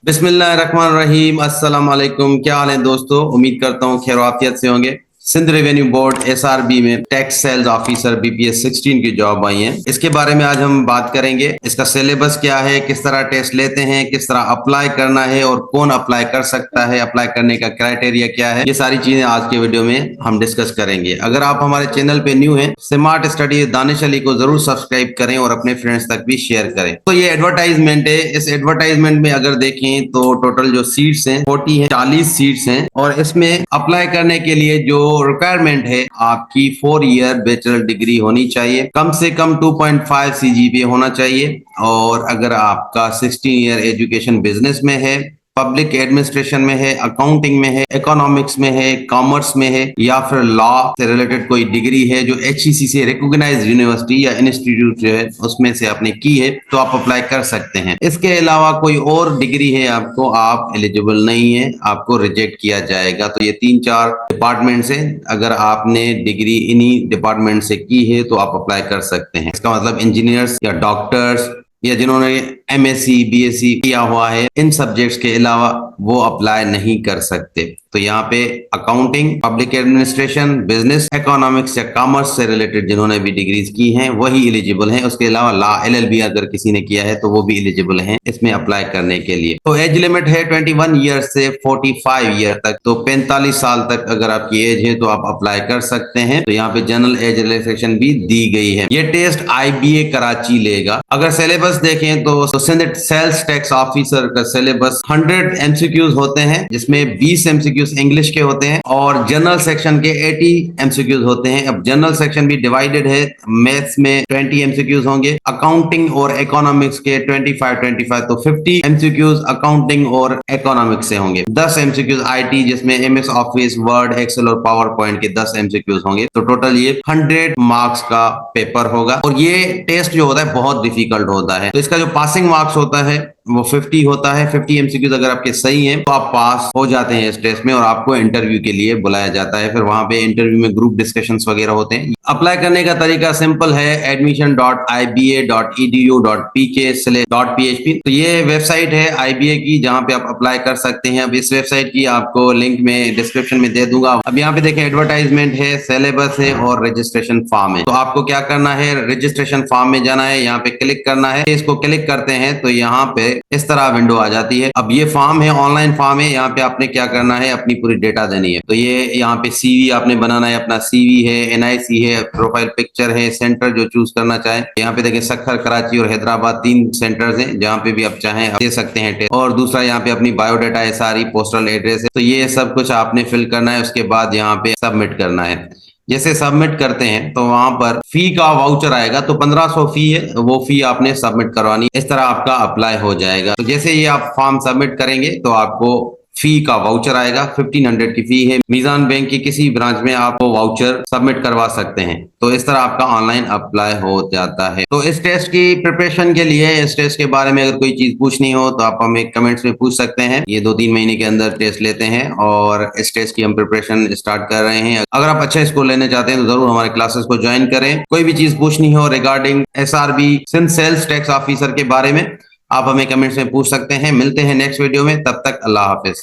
बिस्मिल्लाहिर्रहमानिर्रहीम। अस्सलाम वालेकुम। क्या हाल है दोस्तों? उम्मीद करता हूँ खैर आफियत से होंगे। सिंध रेवेन्यू बोर्ड एसआरबी में टैक्स सेल्स ऑफिसर बीपीएस 16 की जॉब आई है। इसके बारे में आज हम बात करेंगे। इसका सिलेबस क्या है, किस तरह टेस्ट लेते हैं, किस तरह अप्लाई करना है और कौन अप्लाई कर सकता है, अप्लाई करने का क्राइटेरिया क्या है, ये सारी चीजें आज के वीडियो में हम डिस्कस करेंगे। अगर आप हमारे चैनल पे न्यू हैं, स्मार्ट स्टडी दानिश अली को जरूर सब्सक्राइब करें और अपने फ्रेंड्स तक भी शेयर करें। तो ये एडवर्टाइजमेंट है। इस एडवर्टाइजमेंट में अगर देखें तो टोटल जो सीट्स हैं 40 हैं, 40 सीट्स हैं और इसमें अप्लाई करने के लिए जो रिक्वायरमेंट है, आपकी 4 ईयर बैचलर डिग्री होनी चाहिए, कम से कम 2.5 सीजीपीए होना चाहिए। और अगर आपका 16 ईयर एजुकेशन बिजनेस में है, पब्लिक एडमिनिस्ट्रेशन में है, अकाउंटिंग में है, इकोनॉमिक्स में है, कॉमर्स में है या फिर लॉ से रिलेटेड कोई डिग्री है जो एचईसी से रिकॉग्नाइज्ड यूनिवर्सिटी या इंस्टीट्यूट जो है उसमें से आपने की है, तो आप अप्लाई कर सकते हैं। इसके अलावा कोई और डिग्री है आपको, आप एलिजिबल नहीं है, आपको रिजेक्ट किया जाएगा। तो ये 3-4 डिपार्टमेंट से अगर आपने डिग्री इन्हीं डिपार्टमेंट से की है तो आप अप्लाई कर सकते हैं। इसका मतलब इंजीनियर्स या डॉक्टर्स या जिन्होंने एमएससी बीएससी किया हुआ है, इन सब्जेक्ट्स के अलावा वो अप्लाई नहीं कर सकते। तो यहाँ पे accounting, public administration, business, economics या कॉमर्स से रिलेटेड जिन्होंने भी डिग्रीज की हैं वही एलिजिबल हैं। उसके अलावा लॉ एलएलबी अगर किसी ने किया है तो वो भी एलिजिबल हैं इसमें अप्लाई करने के लिए। तो एज लिमिट है 21 ईयर से 45 ईयर तक। तो 45 साल तक अगर आपकी एज है तो आप अप्लाई कर सकते हैं। तो यहाँ पे जनरल एज रिलैक्सेशन भी दी गई है। ये टेस्ट आईबीए कराची लेगा। अगर सिलेबस देखें तो सिंध सेल्स टैक्स ऑफिसर का सिलेबस 100 एमसीक्यूज होते हैं, जिसमें 20 एमसीक्यूज इंग्लिश के होते हैं और जनरल सेक्शन के 80 एमसीक्यूज होते हैं। अब जनरल सेक्शन भी डिवाइडेड है, मैथ्स में 20 एमसीक्यूज होंगे, अकाउंटिंग और इकोनॉमिक्स के 25 तो 50 एमसीक्यूज अकाउंटिंग और इकोनॉमिक्स से होंगे। 10 एमसीक्यूज आईटी जिसमें एमएस ऑफिस, वर्ड, एक्सेल और पावर पॉइंट के 10 एमसीक्यूज होंगे। तो टोटल ये 100 मार्क्स का पेपर होगा और ये टेस्ट जो होता है बहुत डिफिकल्ट होता है। तो इसका जो पासिंग मार्क्स होता है वो 50 होता है। 50 एमसीक्यूज अगर आपके सही हैं तो आप पास हो जाते हैं इस टेस्ट में और आपको इंटरव्यू के लिए बुलाया जाता है। फिर वहां पे इंटरव्यू में ग्रुप डिस्कशंस वगैरह होते हैं। अप्लाई करने का तरीका सिंपल है, admission.iba.edu.pk/.php। तो ये वेबसाइट है आईबीए की जहां पे आप अप्लाई कर सकते हैं। अब इस वेबसाइट की आपको लिंक में डिस्क्रिप्शन में दे दूंगा। अब यहाँ पे देखें एडवर्टाइजमेंट है, सिलेबस है और रजिस्ट्रेशन फॉर्म है। तो आपको क्या करना है, रजिस्ट्रेशन फॉर्म में जाना है, यहाँ पे क्लिक करना है। इसको क्लिक करते हैं तो यहाँ पे इस तरह विंडो आ जाती है। अब ये फॉर्म है, ऑनलाइन फॉर्म है। यहाँ पे आपने क्या करना है, अपनी पूरी डेटा देनी है। तो ये यहाँ पे सीवी आपने बनाना है, अपना सीवी है, एनआईसी है, प्रोफाइल पिक्चर है, सेंटर जो चूज करना चाहे। यहाँ पे देखें सक्खर, कराची और हैदराबाद 3 सेंटर्स हैं जहाँ पे भी आप चाहें आप दे सकते हैं टेस्ट। और दूसरा यहाँ पे अपनी बायोडाटा है, सारी पोस्टल एड्रेस है। तो ये सब कुछ आपने फिल करना है। उसके बाद यहाँ पे सबमिट करना है। जैसे सबमिट करते हैं तो वहां पर फी का वाउचर आएगा। तो 1500 फी है, वो फी आपने सबमिट करवानी। इस तरह आपका अप्लाई हो जाएगा। तो जैसे ये आप फॉर्म सबमिट करेंगे तो आपको फी का वाउचर आएगा। 1500 की फी है। मीजान बैंक की किसी ब्रांच में आप वो वाउचर सबमिट करवा सकते हैं। तो इस तरह आपका ऑनलाइन अप्लाई हो जाता है। तो इस टेस्ट की प्रिपरेशन के लिए, इस टेस्ट के बारे में अगर कोई चीज पूछनी हो तो आप हमें कमेंट्स में पूछ सकते हैं। ये 2-3 महीने के अंदर टेस्ट लेते हैं और इस टेस्ट की हम प्रिपरेशन स्टार्ट कर रहे हैं। अगर आप अच्छा स्कोर लेने चाहते हैं तो जरूर हमारे क्लासेस को ज्वाइन करें। कोई भी चीज पूछनी हो regarding SRB Sindh sales tax officer के बारे में, आप हमें कमेंट्स में पूछ सकते हैं। मिलते हैं नेक्स्ट वीडियो में, तब तक अल्लाह हाफिज।